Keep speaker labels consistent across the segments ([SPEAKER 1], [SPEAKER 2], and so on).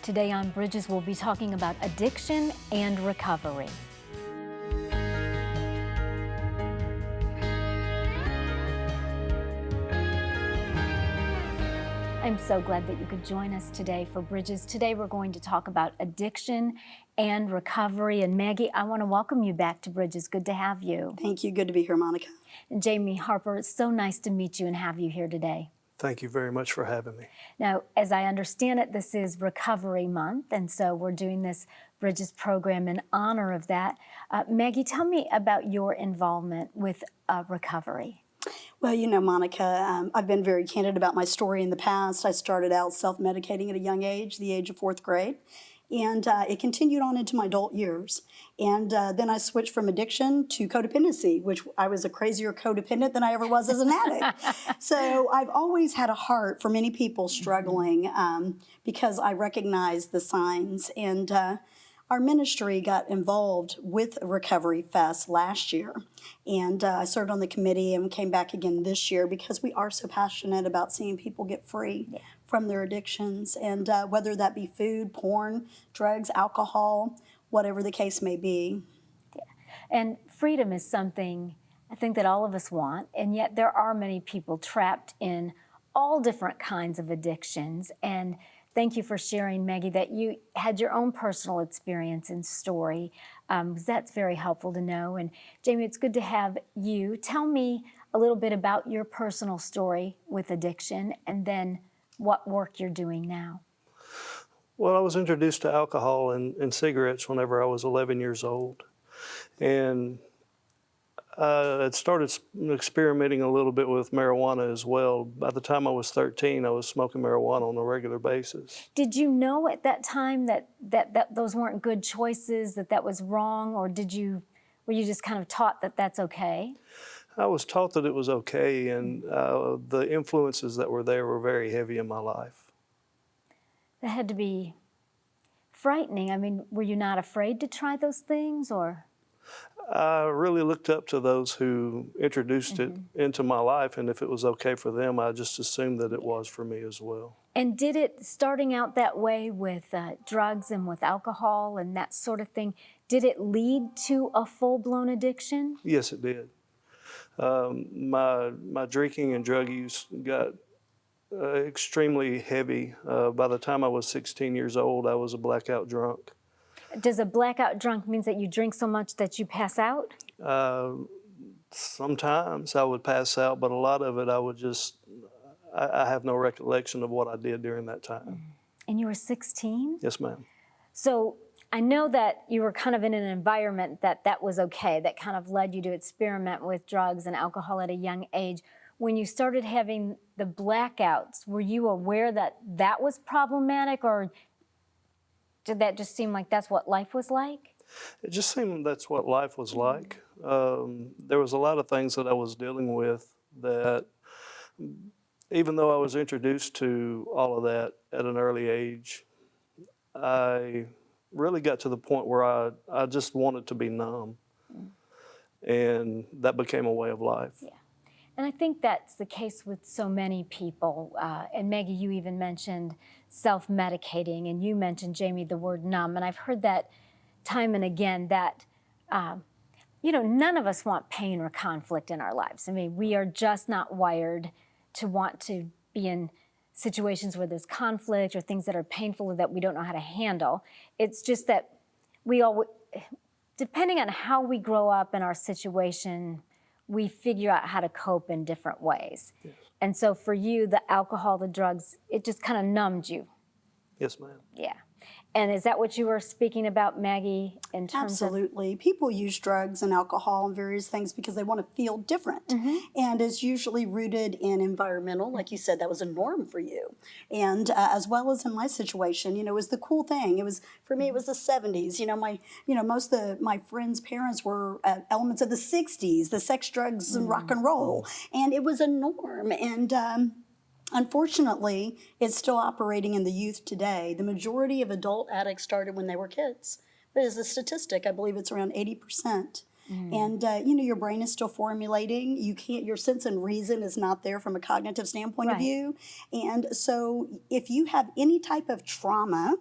[SPEAKER 1] Today on Bridges, we'll be talking about addiction and recovery. I'm so glad that you could join us today for Bridges. Today we're going to talk about addiction and recovery. And Maggie, I want to welcome you back to Bridges. Good to have you.
[SPEAKER 2] Thank you. Good to be here, Monica.
[SPEAKER 1] And Jamie, Harper, it's so nice to meet you and have you here today.
[SPEAKER 3] Thank you very much for having me.
[SPEAKER 1] Now, as I understand it, this is Recovery Month, and so we're doing this Bridges program in honor of that. Maggie, tell me about your involvement with recovery.
[SPEAKER 2] Well, you know, Monica, I've been very candid about my story in the past. I started out self-medicating at a young age, the age of 4th grade, and it continued on into my adult years. And then I switched from addiction to codependency, which I was a crazier codependent than I ever was as an addict. So I've always had a heart for many people struggling because I recognize the signs. And our ministry got involved with Recovery Fest last year, and I served on the committee and came back again this year because we are so passionate about seeing people get free from their addictions, and whether that be food, porn, drugs, alcohol, whatever the case may be.
[SPEAKER 1] Yeah. And freedom is something I think that all of us want, and yet there are many people trapped in all different kinds of addictions. And thank you for sharing, Maggie, that you had your own personal experience and story, because that's very helpful to know. And Jamie, it's good to have you. Tell me a little bit about your personal story with addiction and then what work you're doing now.
[SPEAKER 3] Well, I was introduced to alcohol and cigarettes whenever I was 11 years old. And I had started experimenting a little bit with marijuana as well. By the time I was 13, I was smoking marijuana on a regular basis.
[SPEAKER 1] Did you know at that time that those weren't good choices, that was wrong, or were you just kind of taught that that's okay?
[SPEAKER 3] I was taught that it was okay, and the influences that were there were very heavy in my life.
[SPEAKER 1] That had to be frightening. I mean, were you not afraid to try those things, or?
[SPEAKER 3] I really looked up to those who introduced it into my life, and if it was okay for them, I just assumed that it was for me as well.
[SPEAKER 1] And did it, starting out that way with drugs and with alcohol and that sort of thing, did it lead to a full-blown addiction?
[SPEAKER 3] Yes, it did. My drinking and drug use got extremely heavy. By the time I was 16 years old, I was a blackout drunk.
[SPEAKER 1] Does a blackout drunk mean that you drink so much that you pass out?
[SPEAKER 3] Sometimes I would pass out, but a lot of it I have no recollection of what I did during that time.
[SPEAKER 1] And you were 16?
[SPEAKER 3] Yes, ma'am.
[SPEAKER 1] So I know that you were kind of in an environment that was okay, that kind of led you to experiment with drugs and alcohol at a young age. When you started having the blackouts, were you aware that that was problematic, or did that just seem like that's what life was like?
[SPEAKER 3] It just seemed that's what life was like. There was a lot of things that I was dealing with that, even though I was introduced to all of that at an early age, I really got to the point where I just wanted to be numb. And that became a way of life.
[SPEAKER 1] Yeah. And I think that's the case with so many people. And Maggie, you even mentioned self-medicating, and you mentioned, Jamie, the word numb. And I've heard that time and again that, you know, none of us want pain or conflict in our lives. I mean, we are just not wired to want to be in situations where there's conflict or things that are painful or that we don't know how to handle. It's just that we all, depending on how we grow up in our situation, we figure out how to cope in different ways. Yes. And so for you, the alcohol, the drugs, it just kind of numbed you.
[SPEAKER 3] Yes, ma'am.
[SPEAKER 1] Yeah. And is that what you were speaking about, Maggie, in terms
[SPEAKER 2] Absolutely. People use drugs and alcohol and various things because they want to feel different. And it's usually rooted in environmental, like you said, that was a norm for you. And as well as in my situation, you know, it was the cool thing. It was, for me, it was the 70s. You know, most of my friends' parents were elements of the 60s, the sex, drugs, and rock and roll. And it was a norm. And unfortunately, it's still operating in the youth today. The majority of adult addicts started when they were kids. But as a statistic, I believe it's around 80%. And, you know, your brain is still formulating. Your sense and reason is not there from a cognitive standpoint of view. And so if you have any type of trauma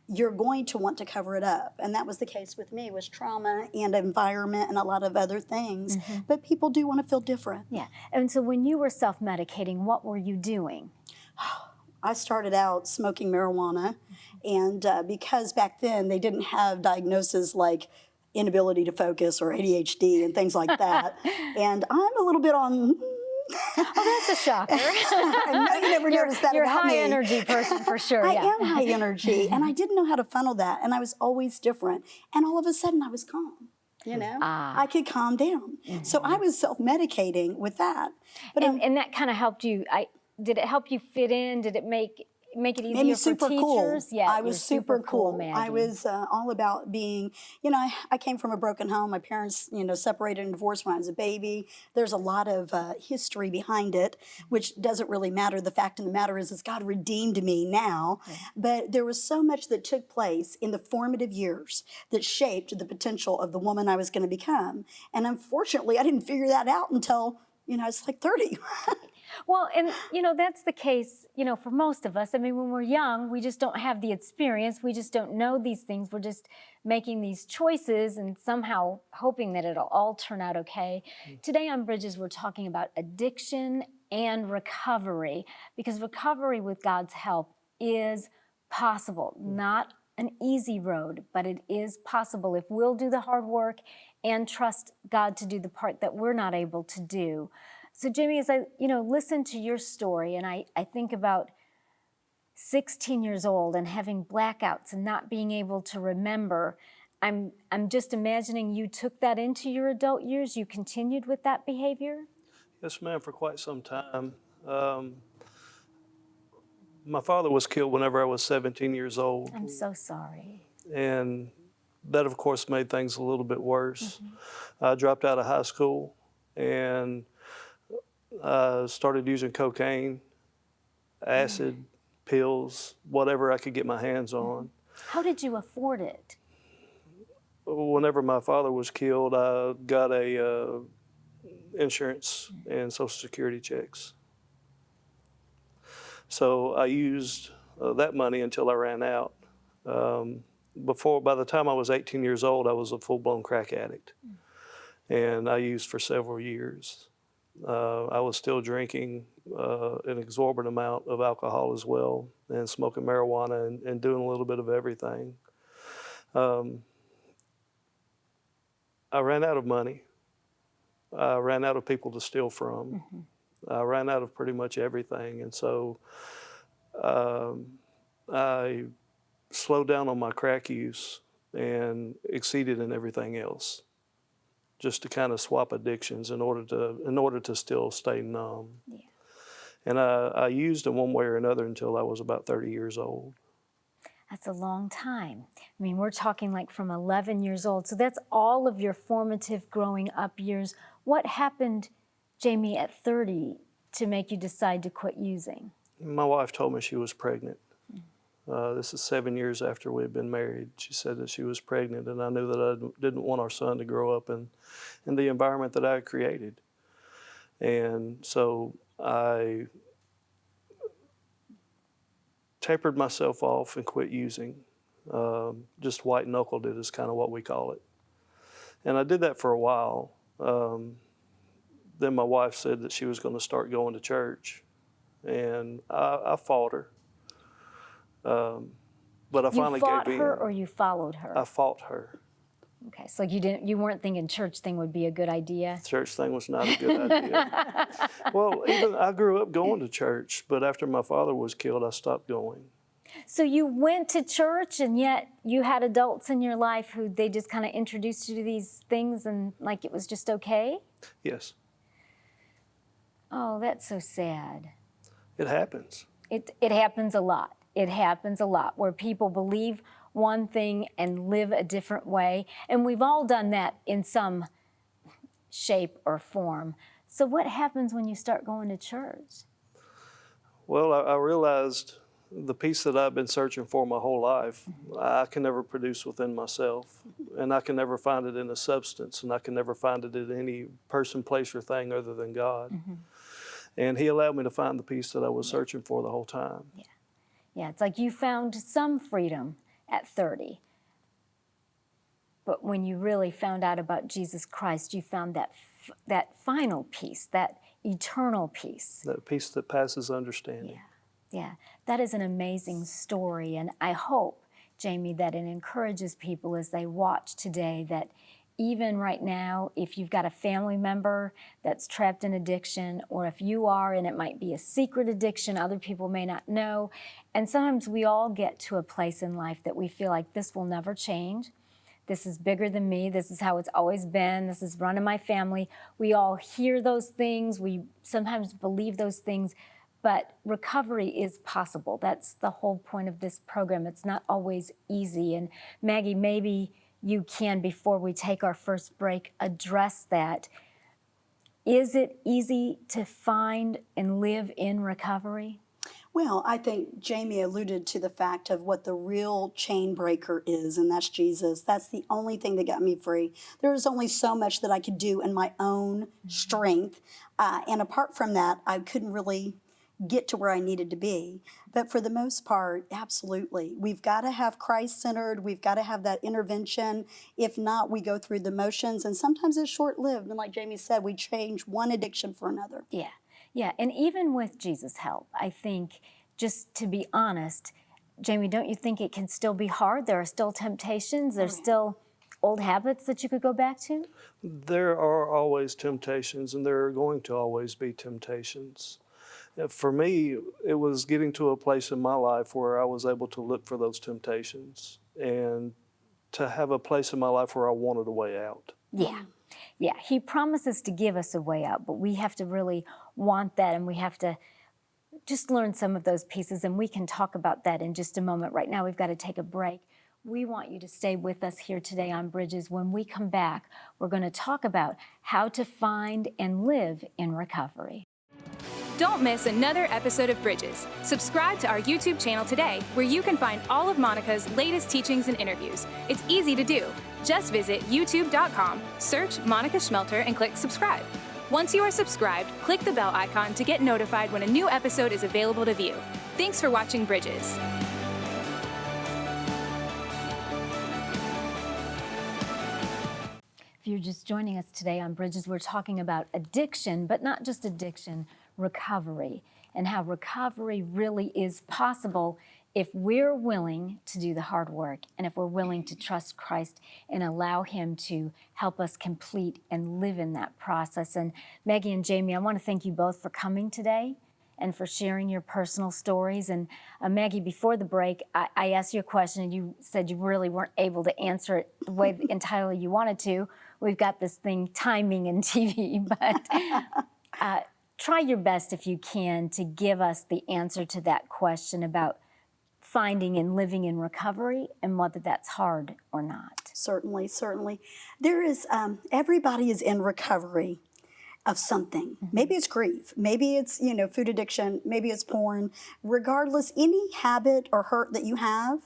[SPEAKER 2] you're going to want to cover it up. And that was the case with me, was trauma and environment and a lot of other things. But people do want to feel different.
[SPEAKER 1] Yeah. And so when you were self-medicating, what were you doing?
[SPEAKER 2] I started out smoking marijuana, and because back then they didn't have diagnoses like inability to focus or ADHD and things like that, and I'm a little bit on...
[SPEAKER 1] Oh, that's a shocker.
[SPEAKER 2] I know you never noticed that
[SPEAKER 1] You're a
[SPEAKER 2] about me.
[SPEAKER 1] high energy person for sure.
[SPEAKER 2] I
[SPEAKER 1] Yeah.
[SPEAKER 2] am high energy, and I didn't know how to funnel that, and I was always different, and all of a sudden I was calm. You know, I could calm down. So I was self-medicating with that. But
[SPEAKER 1] And that kind of helped you. Did it help you fit in? Did it make it easier
[SPEAKER 2] made me
[SPEAKER 1] for
[SPEAKER 2] super
[SPEAKER 1] teachers?
[SPEAKER 2] cool.
[SPEAKER 1] Yeah,
[SPEAKER 2] I
[SPEAKER 1] you're
[SPEAKER 2] was super cool.
[SPEAKER 1] Maggie.
[SPEAKER 2] I was all about being, you know, I came from a broken home. My parents, you know, separated and divorced when I was a baby. There's a lot of history behind it, which doesn't really matter. The fact of the matter is God redeemed me now. But there was so much that took place in the formative years that shaped the potential of the woman I was going to become. And unfortunately, I didn't figure that out until, you know, I was like 30.
[SPEAKER 1] Well, and you know, that's the case, you know, for most of us. I mean, when we're young, we just don't have the experience. We just don't know these things. We're just making these choices and somehow hoping that it'll all turn out okay. Today on Bridges, we're talking about addiction and recovery, because recovery with God's help is possible. Not an easy road, but it is possible if we'll do the hard work and trust God to do the part that we're not able to do. So Jamie, as I listen to your story, and I think about 16 years old and having blackouts and not being able to remember, I'm just imagining you took that into your adult years. You continued with that behavior?
[SPEAKER 3] Yes, ma'am, for quite some time. My father was killed whenever I was 17 years old.
[SPEAKER 1] I'm so sorry.
[SPEAKER 3] And that, of course, made things a little bit worse. I dropped out of high school and started using cocaine, acid, pills, whatever I could get my hands on.
[SPEAKER 1] How did you afford it?
[SPEAKER 3] Whenever my father was killed, I got a insurance and Social Security checks. So I used that money until I ran out. By the time I was 18 years old, I was a full-blown crack addict, and I used for several years. I was still drinking an exorbitant amount of alcohol as well, and smoking marijuana and doing a little bit of everything. I ran out of money. I ran out of people to steal from. I ran out of pretty much everything, and so I slowed down on my crack use and exceeded in everything else, just to kind of swap addictions in order to still stay numb.
[SPEAKER 1] Yeah.
[SPEAKER 3] And I used in one way or another until I was about 30 years old.
[SPEAKER 1] That's a long time. I mean, we're talking like from 11 years old. So that's all of your formative growing up years. What happened, Jamie, at 30 to make you decide to quit using?
[SPEAKER 3] My wife told me she was pregnant. This is 7 years after we had been married. She said that she was pregnant, and I knew that I didn't want our son to grow up in the environment that I had created. And so I tapered myself off and quit using. Just white knuckled it is kind of what we call it. And I did that for a while. Then my wife said that she was going to start going to church, and I fought her. But I finally gave in.
[SPEAKER 1] You fought her or you followed her?
[SPEAKER 3] I fought her.
[SPEAKER 1] Okay, so you weren't thinking church thing would be a good idea?
[SPEAKER 3] Church thing was not a good idea. Well, even I grew up going to church, but after my father was killed, I stopped going.
[SPEAKER 1] So you went to church, and yet you had adults in your life who they just kind of introduced you to these things and like it was just okay?
[SPEAKER 3] Yes.
[SPEAKER 1] Oh, that's so sad.
[SPEAKER 3] It happens.
[SPEAKER 1] It happens a lot. It happens a lot where people believe one thing and live a different way. And we've all done that in some shape or form. So what happens when you start going to church?
[SPEAKER 3] Well, I realized the peace that I've been searching for my whole life, I can never produce within myself. And I can never find it in a substance, and I can never find it in any person, place, or thing other than God. And He allowed me to find the peace that I was searching for the whole time.
[SPEAKER 1] Yeah, it's like you found some freedom at 30. But when you really found out about Jesus Christ, you found that final peace, that eternal peace.
[SPEAKER 3] That peace that passes understanding.
[SPEAKER 1] Yeah, that is an amazing story. And I hope, Jamie, that it encourages people as they watch today that even right now, if you've got a family member that's trapped in addiction, or if you are, and it might be a secret addiction, other people may not know. And sometimes we all get to a place in life that we feel like this will never change. This is bigger than me. This is how it's always been. This is running my family. We all hear those things. We sometimes believe those things, but recovery is possible. That's the whole point of this program. It's not always easy. And Maggie, maybe you can, before we take our first break, address that. Is it easy to find and live in recovery?
[SPEAKER 2] Well, I think Jamie alluded to the fact of what the real chain breaker is, and that's Jesus. That's the only thing that got me free. There was only so much that I could do in my own strength. And apart from that, I couldn't really get to where I needed to be. But for the most part, absolutely. We've got to have Christ-centered. We've got to have that intervention. If not, we go through the motions, and sometimes it's short-lived. And like Jamie said, we change one addiction for another.
[SPEAKER 1] Yeah, and even with Jesus' help, I think, just to be honest, Jamie, don't you think it can still be hard? There are still temptations. There's still old habits that you could go back to?
[SPEAKER 3] There are always temptations, and there are going to always be temptations. For me, it was getting to a place in my life where I was able to look for those temptations and to have a place in my life where I wanted a way out.
[SPEAKER 1] Yeah, he promises to give us a way out, but we have to really want that, and we have to just learn some of those pieces, and we can talk about that in just a moment. Right now, we've got to take a break. We want you to stay with us here today on Bridges. When we come back, we're going to talk about how to find and live in recovery.
[SPEAKER 4] Don't miss another episode of Bridges. Subscribe to our YouTube channel today, where you can find all of Monica's latest teachings and interviews. It's easy to do. Just visit youtube.com, search Monica Schmelter, and click subscribe. Once you are subscribed, click the bell icon to get notified when a new episode is available to view. Thanks for watching Bridges.
[SPEAKER 1] If you're just joining us today on Bridges, we're talking about addiction, but not just addiction, recovery, and how recovery really is possible if we're willing to do the hard work, and if we're willing to trust Christ and allow him to help us complete and live in that process. And Maggie and Jamie, I want to thank you both for coming today and for sharing your personal stories. And Maggie, before the break, I asked you a question, and you said you really weren't able to answer it the way entirely you wanted to. We've got this thing, timing in TV, but try your best, if you can, to give us the answer to that question about finding and living in recovery, and whether that's hard or not.
[SPEAKER 2] Certainly, certainly. There is, everybody is in recovery of something. Maybe it's grief, maybe it's, food addiction, maybe it's porn. Regardless, any habit or hurt that you have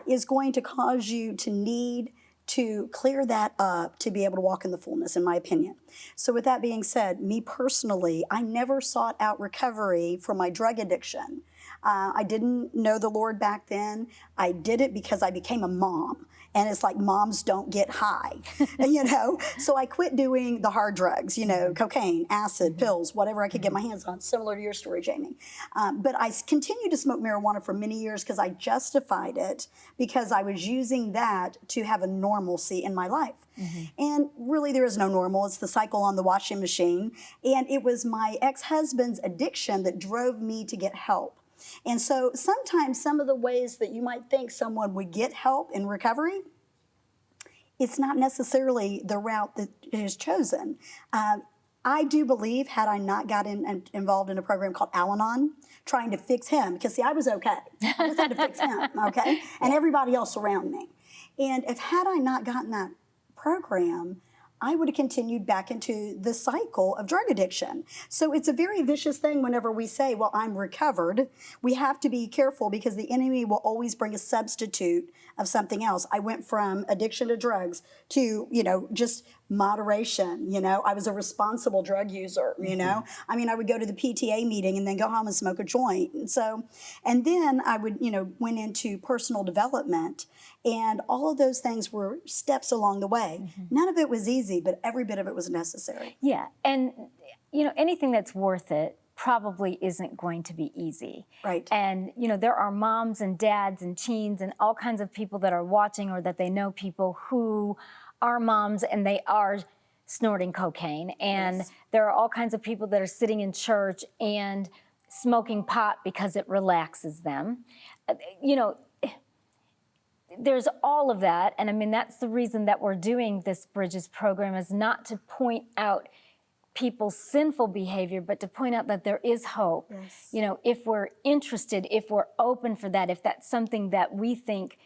[SPEAKER 2] is going to cause you to need to clear that up to be able to walk in the fullness, in my opinion. So with that being said, me personally, I never sought out recovery from my drug addiction. I didn't know the Lord back then. I did it because I became a mom. And it's like moms don't get high, So I quit doing the hard drugs, cocaine, acid, pills, whatever I could get my hands on, similar to your story, Jamie. But I continued to smoke marijuana for many years because I justified it, because I was using that to have a normalcy in my life. And really there is no normal. It's the cycle on the washing machine. And it was my ex-husband's addiction that drove me to get help. And so sometimes some of the ways that you might think someone would get help in recovery, it's not necessarily the route that is chosen. I do believe, had I not gotten involved in a program called Al-Anon, trying to fix him, because see, I was okay. I just had to fix him, okay? And everybody else around me. And had I not gotten that program, I would have continued back into the cycle of drug addiction. So it's a very vicious thing whenever we say, well, I'm recovered. We have to be careful, because the enemy will always bring a substitute of something else. I went from addiction to drugs to, just moderation. You know, I was a responsible drug user, you know. I mean, I would go to the PTA meeting and then go home and smoke a joint. And then I would, you know, went into personal development, and all of those things were steps along the way. None of it was easy, but every bit of it was necessary.
[SPEAKER 1] Yeah, and you know, anything that's worth it probably isn't going to be easy.
[SPEAKER 2] Right.
[SPEAKER 1] And you know, there are moms and dads and teens and all kinds of people that are watching, or that they know people who are moms and they are snorting cocaine. And
[SPEAKER 2] Yes.
[SPEAKER 1] there are all kinds of people that are sitting in church and smoking pot because it relaxes them. You know, there's all of that. And I mean, that's the reason that we're doing this Bridges program, is not to point out people's sinful behavior, but to point out that there is hope.
[SPEAKER 2] Yes.
[SPEAKER 1] You know, if we're interested, if we're open for that, if that's something that we think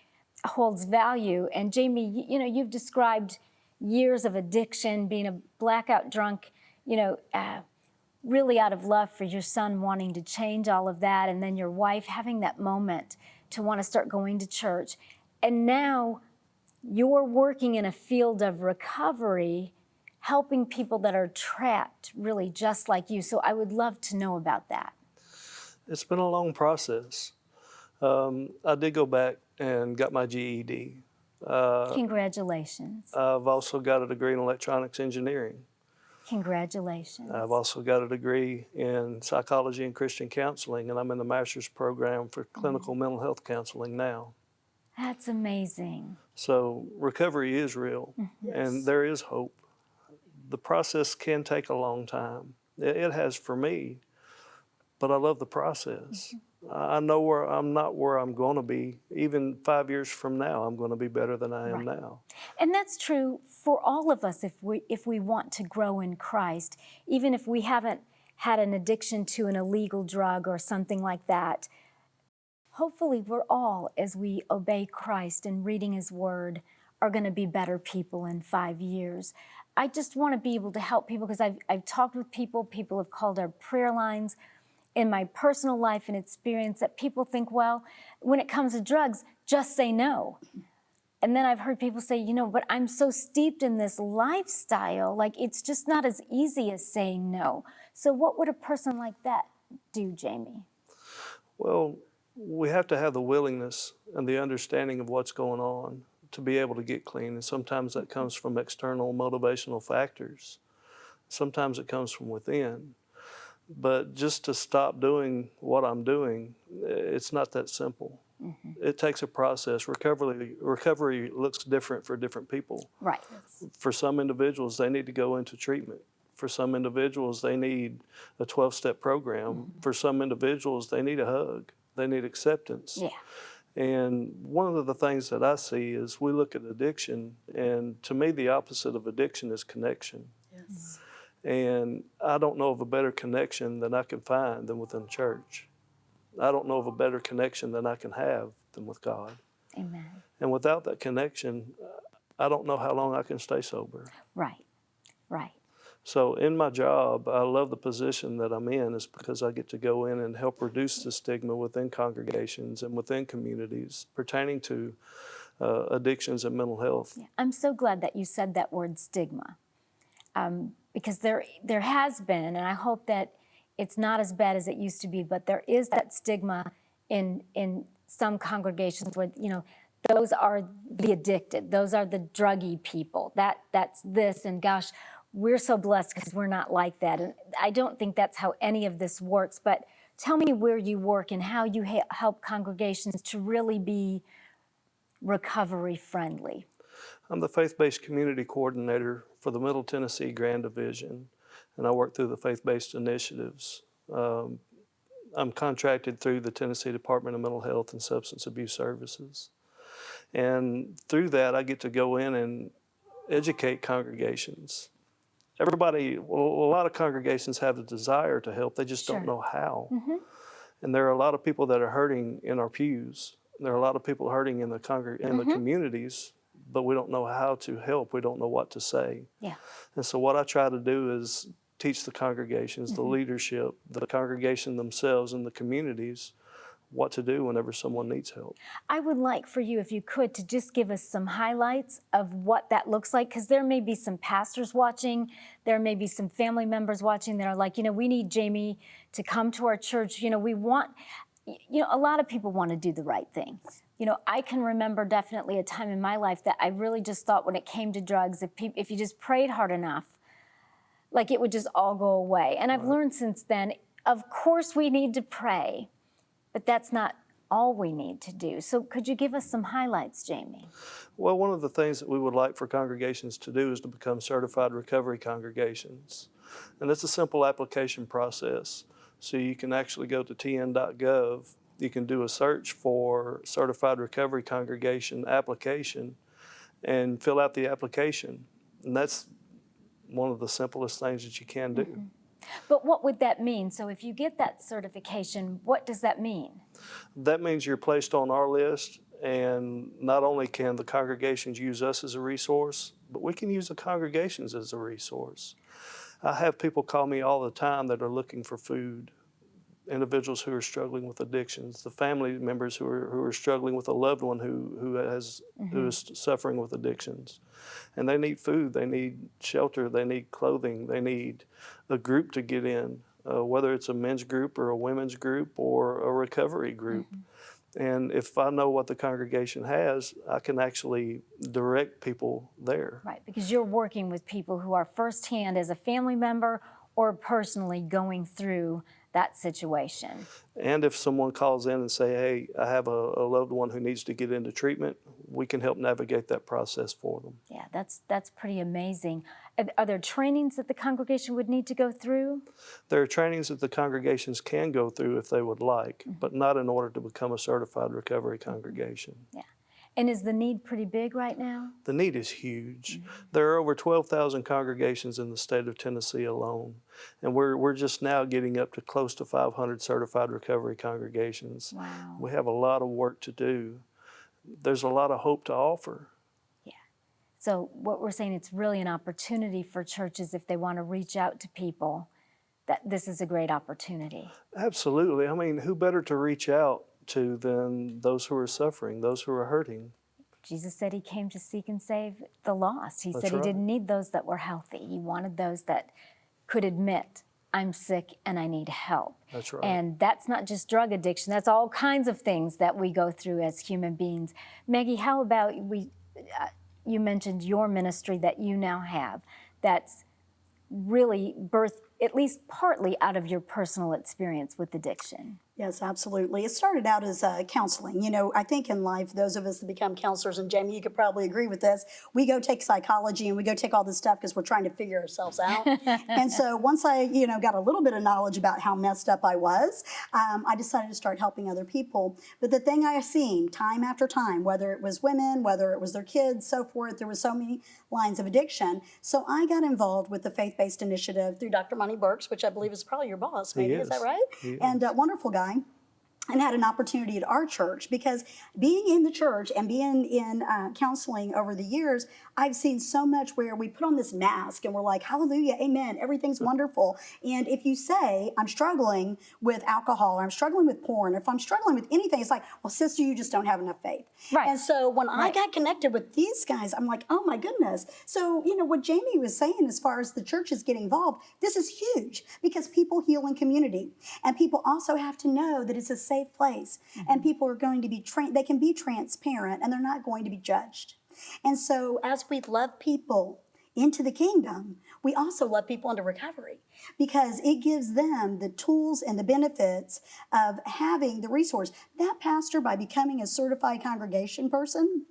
[SPEAKER 1] holds value. And Jamie, you know, you've described years of addiction, being a blackout drunk, you know, really out of love for your son, wanting to change all of that, and then your wife having that moment to want to start going to church. And now you're working in a field of recovery, helping people that are trapped, really just like you. So I would love to know about that.
[SPEAKER 3] It's been a long process. I did go back and got my GED.
[SPEAKER 1] Congratulations.
[SPEAKER 3] I've also got a degree in electronics engineering.
[SPEAKER 1] Congratulations.
[SPEAKER 3] I've also got a degree in psychology and Christian counseling, and I'm in the master's program for clinical mental health counseling now.
[SPEAKER 1] That's amazing.
[SPEAKER 3] So recovery is real, and there is hope. The process can take a long time. It has for me, but I love the process. I know I'm not where I'm going to be. Even 5 years from now, I'm going to be better than I am now.
[SPEAKER 1] And that's true for all of us if we want to grow in Christ, even if we haven't had an addiction to an illegal drug or something like that. Hopefully we're all, as we obey Christ and reading His Word, are going to be better people in 5 years. I just want to be able to help people, because I've talked with people have called our prayer lines. In my personal life and experience, that people think, well, when it comes to drugs, just say no. And then I've heard people say, you know, but I'm so steeped in this lifestyle, like it's just not as easy as saying no. So what would a person like that do, Jamie?
[SPEAKER 3] Well, we have to have the willingness and the understanding of what's going on to be able to get clean. And sometimes that comes from external motivational factors. Sometimes it comes from within. But just to stop doing what I'm doing, it's not that simple. It takes a process. Recovery looks different for different people.
[SPEAKER 1] Right.
[SPEAKER 3] For some individuals, they need to go into treatment. For some individuals, they need a 12-step program. For some individuals, they need a hug. They need acceptance.
[SPEAKER 1] Yeah.
[SPEAKER 3] And one of the things that I see is we look at addiction, and to me, the opposite of addiction is connection.
[SPEAKER 2] Yes.
[SPEAKER 3] And I don't know of a better connection than I can find than within church. I don't know of a better connection than I can have than with God.
[SPEAKER 1] Amen.
[SPEAKER 3] And without that connection, I don't know how long I can stay sober.
[SPEAKER 1] Right. Right.
[SPEAKER 3] So in my job, I love the position that I'm in, is because I get to go in and help reduce the stigma within congregations and within communities pertaining to addictions and mental health.
[SPEAKER 1] Yeah. I'm so glad that you said that word stigma. Because there has been, and I hope that it's not as bad as it used to be, but there is that stigma in some congregations where, you know, those are the addicted, those are the druggy people, that's this, and gosh, we're so blessed because we're not like that. And I don't think that's how any of this works, but tell me where you work and how you help congregations to really be recovery friendly.
[SPEAKER 3] I'm the faith-based community coordinator for the Middle Tennessee Grand Division, and I work through the faith-based initiatives. I'm contracted through the Tennessee Department of Mental Health and Substance Abuse Services. And through that, I get to go in and educate congregations. A lot of congregations have the desire to help, they just don't know how. And there are a lot of people that are hurting in our pews. There are a lot of people hurting in the communities, but we don't know how to help. We don't know what to say.
[SPEAKER 1] Yeah.
[SPEAKER 3] And so what I try to do is teach the congregations, the leadership, the congregation themselves, and the communities what to do whenever someone needs help.
[SPEAKER 1] I would like for you, if you could, to just give us some highlights of what that looks like, because there may be some pastors watching, there may be some family members watching that are like, we need Jamie to come to our church. We want, a lot of people want to do the right things. I can remember definitely a time in my life that I really just thought when it came to drugs, if you just prayed hard enough, like it would just all go away. And I've learned since then, of course we need to pray, but that's not all we need to do. So could you give us some highlights, Jamie?
[SPEAKER 3] Well, one of the things that we would like for congregations to do is to become certified recovery congregations. And it's a simple application process. So you can actually go to tn.gov. You can do a search for certified recovery congregation application and fill out the application. And that's one of the simplest things that you can do.
[SPEAKER 1] Mm-hmm. But what would that mean? So if you get that certification, what does that mean?
[SPEAKER 3] That means you're placed on our list, and not only can the congregations use us as a resource, but we can use the congregations as a resource. I have people call me all the time that are looking for food, individuals who are struggling with addictions, the family members who are struggling with a loved one who is suffering with addictions. And they need food, they need shelter, they need clothing, they need a group to get in, whether it's a men's group or a women's group or a recovery group. And if I know what the congregation has, I can actually direct people there.
[SPEAKER 1] Right, because you're working with people who are firsthand as a family member or personally going through that situation.
[SPEAKER 3] And if someone calls in and say, hey, I have a loved one who needs to get into treatment, we can help navigate that process for them.
[SPEAKER 1] Yeah, that's pretty amazing. Are there trainings that the congregation would need to go through?
[SPEAKER 3] There are trainings that the congregations can go through if they would like, but not in order to become a certified recovery congregation.
[SPEAKER 1] Yeah. And is the need pretty big right now?
[SPEAKER 3] The need is huge. There are over 12,000 congregations in the state of Tennessee alone, and we're just now getting up to close to 500 certified recovery congregations.
[SPEAKER 1] Wow.
[SPEAKER 3] We have a lot of work to do. There's a lot of hope to offer.
[SPEAKER 1] Yeah. So what we're saying, it's really an opportunity for churches if they want to reach out to people, that this is a great opportunity.
[SPEAKER 3] Absolutely. I mean, who better to reach out to than those who are suffering, those who are hurting?
[SPEAKER 1] Jesus said he came to seek and save the lost. He
[SPEAKER 3] That's
[SPEAKER 1] said he
[SPEAKER 3] right.
[SPEAKER 1] didn't need those that were healthy. He wanted those that could admit, I'm sick and I need help.
[SPEAKER 3] That's right.
[SPEAKER 1] And that's not just drug addiction. That's all kinds of things that we go through as human beings. Maggie, how about you mentioned your ministry that you now have that's really birthed at least partly out of your personal experience with addiction.
[SPEAKER 2] Yes, absolutely. It started out as counseling. I think in life, those of us that become counselors, and Jamie, you could probably agree with this, we go take psychology and we go take all this stuff because we're trying to figure ourselves out. And so once I, got a little bit of knowledge about how messed up I was, I decided to start helping other people. But the thing I seen time after time, whether it was women, whether it was their kids, so forth, there was so many lines of addiction. So I got involved with the faith-based initiative through Dr. Monty Burks, which I believe is probably your boss, maybe, is that right?
[SPEAKER 3] He is.
[SPEAKER 2] And a wonderful guy. And had an opportunity at our church, because being in the church and being in counseling over the years, I've seen so much where we put on this mask and we're like, hallelujah, amen, everything's wonderful. And if you say, I'm struggling with alcohol, or I'm struggling with porn, or if I'm struggling with anything, it's like, well, sister, you just don't have enough faith.
[SPEAKER 1] Right.
[SPEAKER 2] And so when I got connected with these guys, I'm like, oh my goodness. So, what Jamie was saying as far as the churches getting involved, this is huge, because people heal in community. And people also have to know that it's a safe place, and people are going to be they can be transparent, and they're not going to be judged. And so as we love people into the kingdom, we also love people into recovery, because it gives them the tools and the benefits of having the resource. That pastor, by becoming a certified congregation person,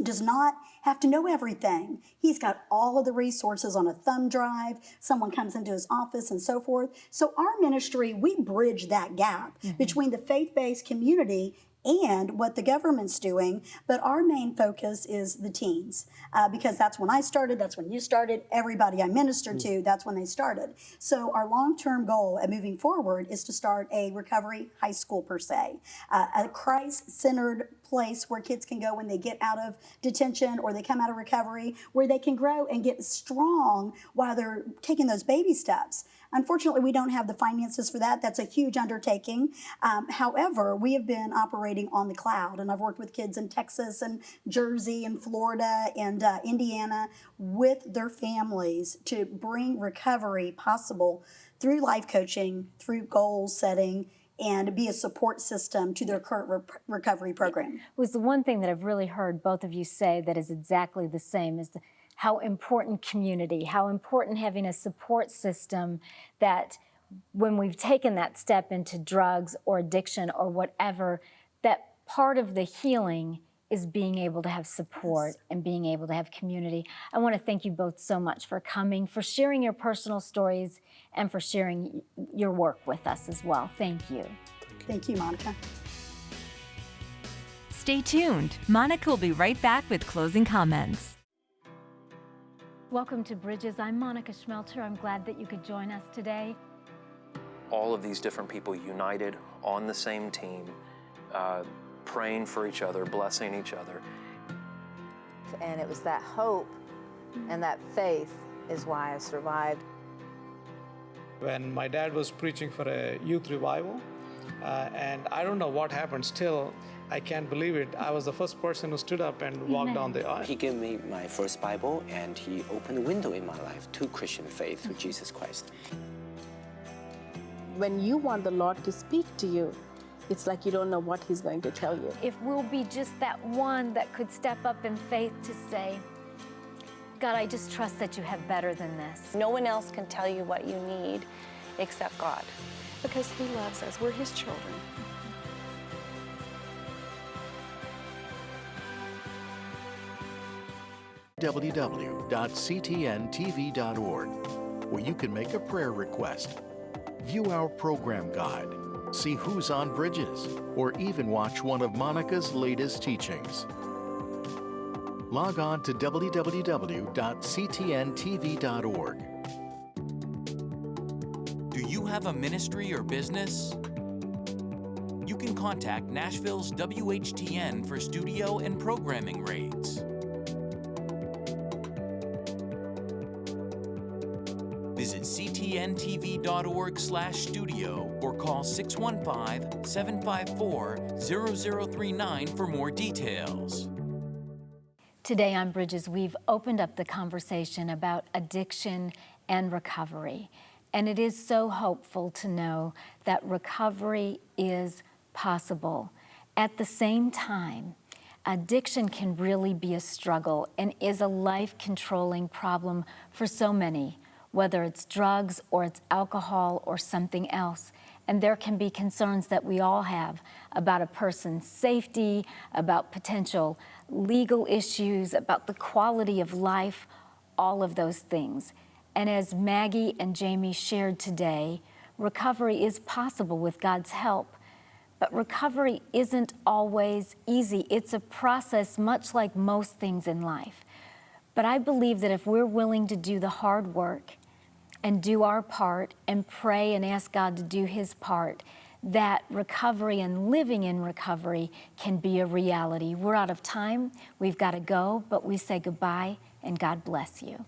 [SPEAKER 2] does not have to know everything. He's got all of the resources on a thumb drive. Someone comes into his office and so forth. So our ministry, we bridge that gap between the faith-based community and what the government's doing, but our main focus is the teens, because that's when I started, that's when you started, everybody I ministered to, that's when they started. So our long-term goal at moving forward is to start a recovery high school per se, a Christ-centered place where kids can go when they get out of detention or they come out of recovery, where they can grow and get strong while they're taking those baby steps. Unfortunately, we don't have the finances for that. That's a huge undertaking. However, we have been operating on the cloud, and I've worked with kids in Texas and Jersey and Florida and Indiana with their families to bring recovery possible through life coaching, through goal setting, and be a support system to their current recovery program.
[SPEAKER 1] It was the one thing that I've really heard both of you say that is exactly the same, is how important community, how important having a support system, that when we've taken that step into drugs or addiction or whatever, that part of the healing is being able to have support and being able to have community. I want to thank you both so much for coming, for sharing your personal stories, and for sharing your work with us as well. Thank you.
[SPEAKER 2] Thank you, Monica.
[SPEAKER 5] Stay tuned. Monica will be right back with closing comments.
[SPEAKER 1] Welcome to Bridges. I'm Monica Schmelter. I'm glad that you could join us today.
[SPEAKER 6] All of these different people united on the same team, praying for each other, blessing each other.
[SPEAKER 7] And it was that hope and that faith is why I survived.
[SPEAKER 8] When my dad was preaching for a youth revival, and I don't know what happened, still I can't believe it. I was the first person who stood up and walked down the aisle.
[SPEAKER 9] He gave me my first Bible, and he opened a window in my life to Christian faith through Jesus Christ.
[SPEAKER 10] When you want the Lord to speak to you, it's like you don't know what he's going to tell you.
[SPEAKER 1] If we'll be just that one that could step up in faith to say, God, I just trust that you have better than this.
[SPEAKER 11] No one else can tell you what you need except God, because he loves us. We're his children.
[SPEAKER 12] www.ctntv.org, where you can make a prayer request, view our program guide, see who's on Bridges, or even watch one of Monica's latest teachings. Log on to www.ctntv.org.
[SPEAKER 13] Do you have a ministry or business? You can contact Nashville's WHTN for studio and programming rates. Visit ctntv.org/studio or call 615-754-0039 for more details.
[SPEAKER 1] Today on Bridges, we've opened up the conversation about addiction and recovery. And it is so hopeful to know that recovery is possible. At the same time, addiction can really be a struggle and is a life-controlling problem for so many, whether it's drugs or it's alcohol or something else. And there can be concerns that we all have about a person's safety, about potential legal issues, about the quality of life, all of those things. And as Maggie and Jamie shared today, recovery is possible with God's help. But recovery isn't always easy. It's a process much like most things in life. But I believe that if we're willing to do the hard work and do our part and pray and ask God to do his part, that recovery and living in recovery can be a reality. We're out of time. We've got to go, but we say goodbye and God bless you.